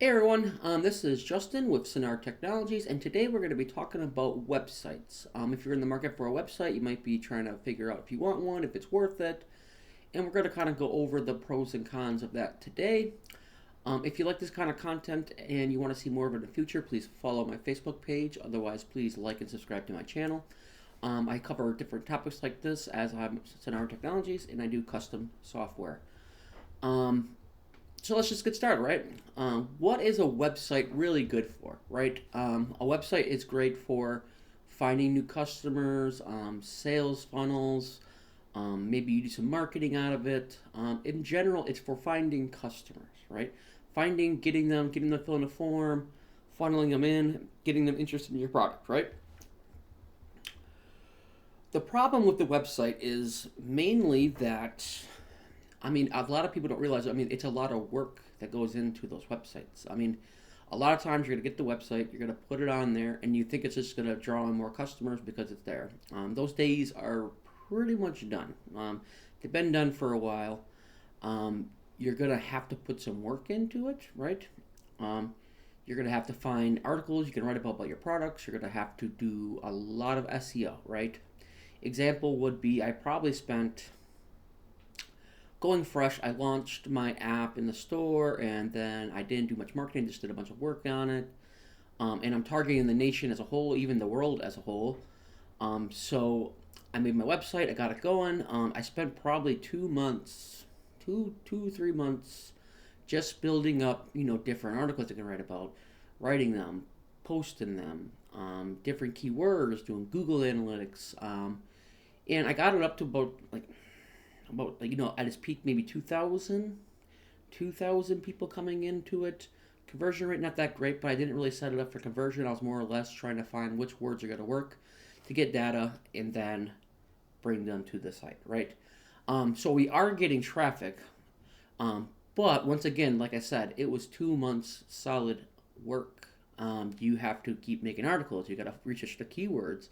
Hey everyone, this is Justin with Sonar Technologies, and today we're going to be talking about websites. If you're in the market for a website, you might be trying to figure out if you want one, if it's worth it, and we're going to kind of go over the pros and cons of that today. If you like this kind of content and you want to see more of it in the future, please follow my Facebook page. Otherwise, please like and subscribe to my channel. I cover different topics like this as I'm Sonar Technologies, and I do custom software. Um, so let's just get started, right? What is a website really good for, right? A website is great for finding new customers, sales funnels. Maybe you do some marketing out of it. In general, it's for finding customers, right? Finding, getting them to fill in a form, funneling them in, getting them interested in your product, right? The problem with the website is mainly that a lot of people don't realize. It's a lot of work that goes into those websites. A lot of times you're gonna get the website, you're gonna put it on there, and you think it's just gonna draw in more customers because it's there. Those days are pretty much done. They've been done for a while. You're gonna have to put some work into it, right? Um, you're gonna have to find articles you can write about your products. You're gonna have to do a lot of SEO, right? Example would be I probably spent going fresh. I launched my app in the store, and then I didn't do much marketing, just did a bunch of work on it. And I'm targeting the nation as a whole, even the world as a whole. So I made my website, I got it going. I spent probably 2 months, 3 months, just building up, different articles I can write about, writing them, posting them, different keywords, doing Google Analytics, and I got it up to about at its peak maybe 2,000 people coming into it. Conversion rate not that great, but I didn't really set it up for conversion. I was more or less trying to find which words are going to work to get data and then bring them to the site, right? So we are getting traffic, but once again, like I said, it was 2 months solid work. You have to keep making articles. You got to research the keywords.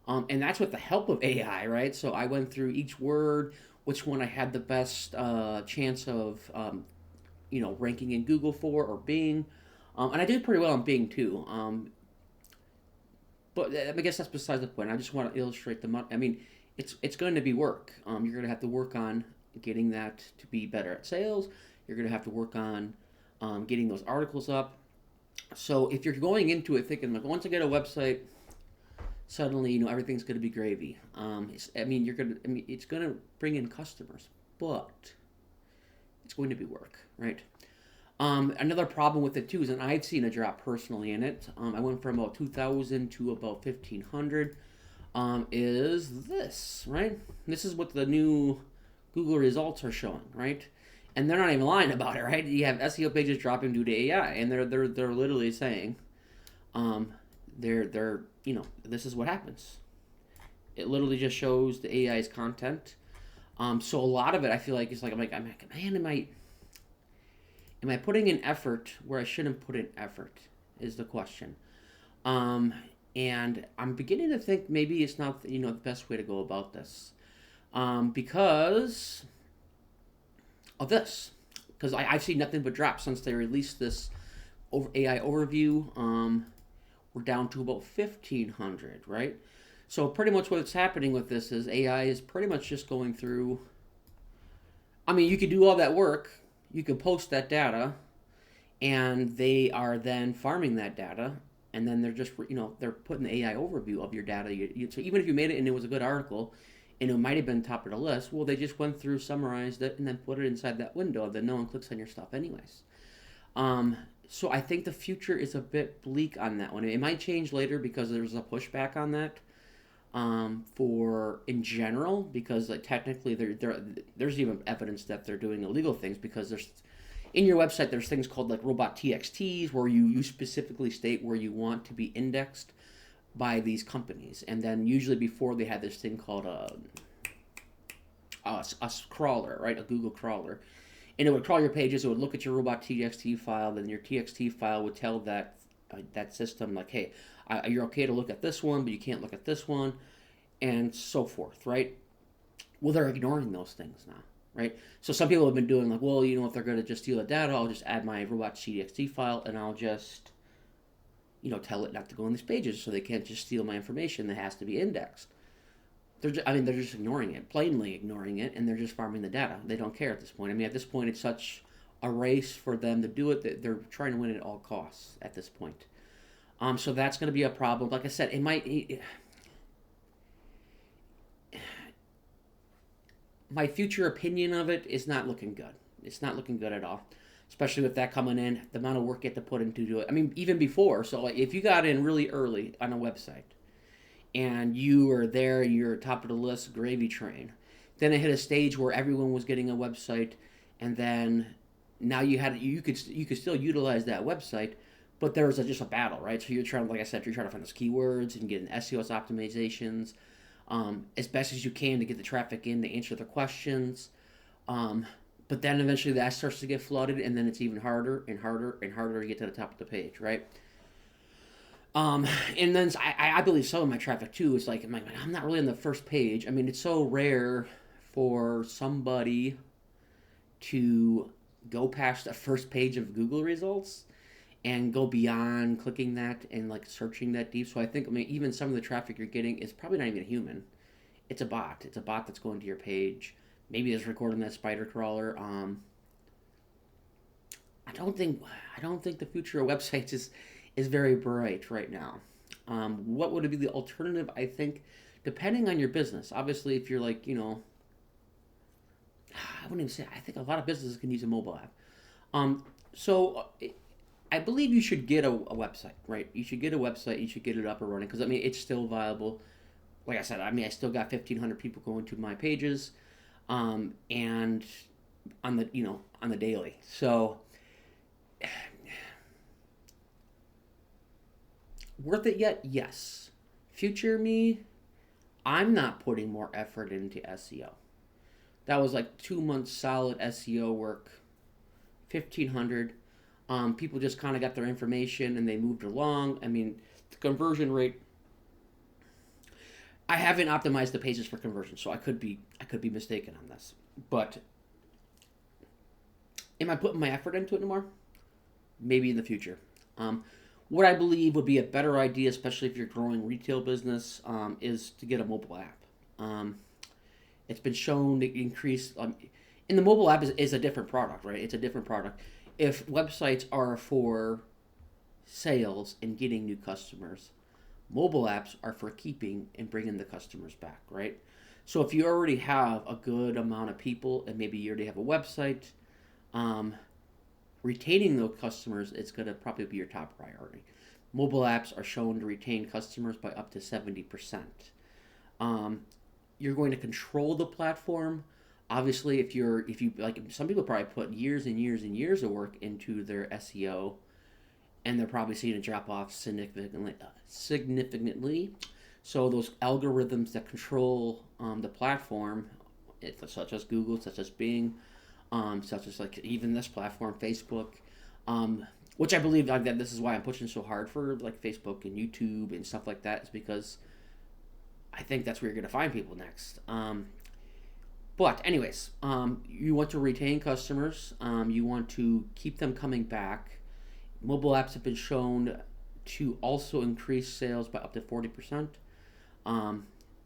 And that's with the help of AI, right? So I went through each word, which one I had the best chance of, ranking in Google for or Bing. And I did pretty well on Bing too. But I guess that's besides the point. I just want to illustrate the. It's going to be work. You're going to have to work on getting that to be better at sales. You're going to have to work on getting those articles up. So if you're going into it thinking like, once I get a website, suddenly everything's going to be gravy. It's going to bring in customers, but it's going to be work, right? Another problem with it too is, and I've seen a drop personally in it. I went from about 2,000 to about 1,500. Is this right? This is what the new Google results are showing, right? And they're not even lying about it, right? You have SEO pages dropping due to AI, and they're literally saying, um, they're this is what happens. It literally just shows the AI's content. So a lot of it, I feel like it's like man, am I putting in effort where I shouldn't put in effort? Is the question. Um, and I'm beginning to think maybe it's not the best way to go about this, because of this. Because I've seen nothing but drops since they released this AI overview. We're down to about 1,500, right? So pretty much what's happening with this is AI is pretty much just going through. You could do all that work, you could post that data, and they are then farming that data, and then they're just they're putting the AI overview of your data. So even if you made it and it was a good article, and it might have been top of the list, well, they just went through, summarized it, and then put it inside that window. Then no one clicks on your stuff anyways. Um, so I think the future is a bit bleak on that one. It might change later because there's a pushback on that, for in general, because like technically there's even evidence that they're doing illegal things, because there's in your website there's things called like robot TXTs where you specifically state where you want to be indexed by these companies, and then usually before they had this thing called a crawler, right, a Google crawler, and it would crawl your pages. It would look at your robot TXT file, then your TXT file would tell that system like, hey, you're okay to look at this one, but you can't look at this one, and so forth, right? Well, they're ignoring those things now, right? So some people have been doing like, well, if they're going to just steal the data, I'll just add my robots.txt file and I'll just, tell it not to go on these pages so they can't just steal my information that has to be indexed. They're just ignoring it, plainly ignoring it, and they're just farming the data. They don't care at this point. I mean, at this point, it's such a race for them to do it that they're trying to win at all costs at this point. So that's going to be a problem. Like I said, my future opinion of it is not looking good. It's not looking good at all, especially with that coming in, the amount of work you have to put into it. I mean, even before. So like, if you got in really early on a website and you were there, you're top of the list, gravy train. Then it hit a stage where everyone was getting a website, and then now you could still utilize that website, but there was just a battle, right? So you're trying, like I said, you're trying to find those keywords and get SEO optimizations as best as you can to get the traffic in to answer the questions. But then eventually that starts to get flooded, and then it's even harder and harder and harder to get to the top of the page, right? And then I believe some of my traffic too is like, I'm not really on the first page. I mean, it's so rare for somebody to go past the first page of Google results and go beyond clicking that and like searching that deep. So I think, even some of the traffic you're getting is probably not even a human. It's a bot. It's a bot that's going to your page. Maybe it's recording that spider crawler. I don't think the future of websites is very bright right now. What would be the alternative? I think, depending on your business. Obviously, if you're like, I wouldn't even say. I think a lot of businesses can use a mobile app. So I believe you should get a website, right? You should get a website. You should get it up and running because it's still viable. Like I said, I still got 1,500 people going to my pages, and on the daily. So worth it yet? Yes. Future me, I'm not putting more effort into SEO. That was like 2 months solid SEO work, 1,500. People just kind of got their information and they moved along. The conversion rate. I haven't optimized the pages for conversion, so I could be mistaken on this. But am I putting my effort into it anymore? Maybe in the future. What I believe would be a better idea, especially if you're growing retail business, is to get a mobile app. It's been shown to increase. And the mobile app is a different product, right? It's a different product. If websites are for sales and getting new customers, mobile apps are for keeping and bringing the customers back, right? So if you already have a good amount of people and maybe you already have a website, retaining those customers is going to probably be your top priority. Mobile apps are shown to retain customers by up to 70%. You're going to control the platform. Obviously, if you like, some people probably put years and years and years of work into their SEO, and they're probably seeing it drop off significantly. So those algorithms that control the platform, such as Google, such as Bing, such as like even this platform, Facebook, which I believe that this is why I'm pushing so hard for like Facebook and YouTube and stuff like that, is because I think that's where you're going to find people next. But anyways, you want to retain customers. You want to keep them coming back. Mobile apps have been shown to also increase sales by up to 40%.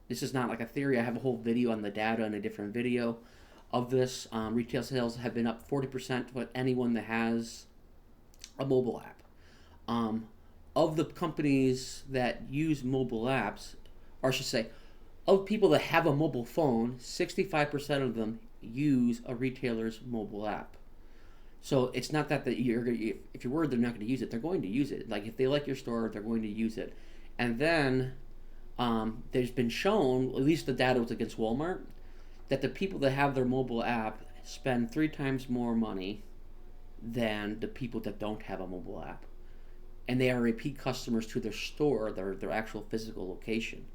This is not like a theory. I have a whole video on the data in a different video of this. Retail sales have been up 40% for anyone that has a mobile app. Of the companies that use mobile apps, or I should say, of people that have a mobile phone, 65% of them use a retailer's mobile app. So it's not that if you're worried they're not going to use it, they're going to use it. Like if they like your store, they're going to use it. And then there's been shown, at least the data was against Walmart, that the people that have their mobile app spend 3 times more money than the people that don't have a mobile app. And they are repeat customers to their store, their actual physical location.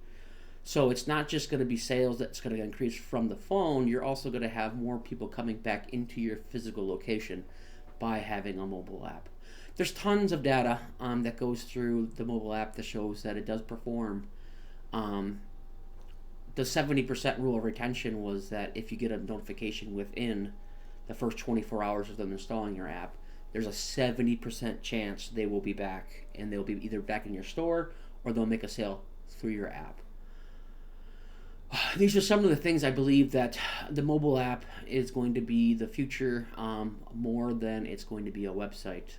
So it's not just going to be sales that's going to increase from the phone. You're also going to have more people coming back into your physical location by having a mobile app. There's tons of data that goes through the mobile app that shows that it does perform the 70% rule of retention was that if you get a notification within the first 24 hours of them installing your app, there's a 70% chance they will be back, and they'll be either back in your store or they'll make a sale through your app. These are some of the things I believe that the mobile app is going to be the future, more than it's going to be a website.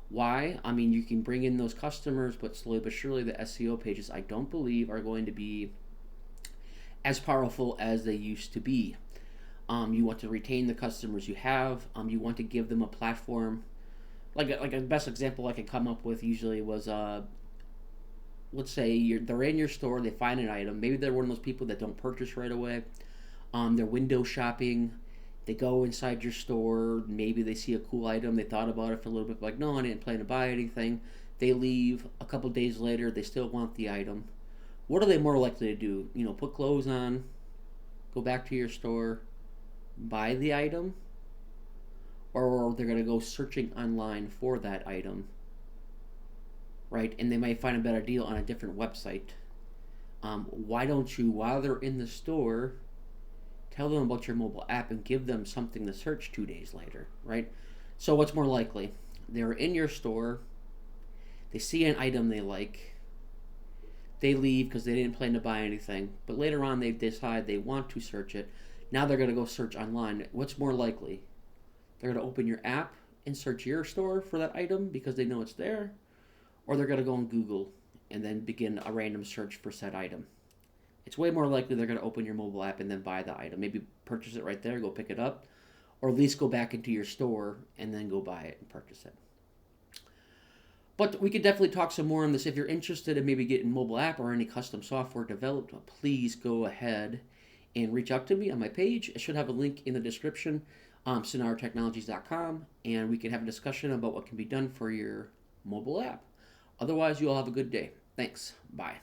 Why? I mean, you can bring in those customers, but slowly but surely the SEO pages I don't believe are going to be as powerful as they used to be. You want to retain the customers you have. You want to give them a platform. Like a best example I could come up with usually was, let's say they're in your store, they find an item. Maybe they're one of those people that don't purchase right away. They're window shopping. They go inside your store. Maybe they see a cool item. They thought about it for a little bit, like, no, I didn't plan to buy anything. They leave. A couple days later, they still want the item. What are they more likely to do? Put clothes on, go back to your store, buy the item, or they're going to go searching online for that item, right? And they might find a better deal on a different website. Why don't you, while they're in the store, tell them about your mobile app and give them something to search 2 days later, right? So what's more likely? They're in your store, they see an item they like, they leave because they didn't plan to buy anything, but later on they decide they want to search it. Now they're going to go search online. What's more likely? They're going to open your app and search your store for that item because they know it's there, or they're going to go on Google and then begin a random search for said item. It's way more likely they're going to open your mobile app and then buy the item. Maybe purchase it right there, go pick it up, or at least go back into your store and then go buy it and purchase it. But we could definitely talk some more on this. If you're interested in maybe getting mobile app or any custom software developed, please go ahead and reach out to me on my page. I should have a link in the description, sonartechnologies.com, and we can have a discussion about what can be done for your mobile app. Otherwise, you all have a good day. Thanks. Bye.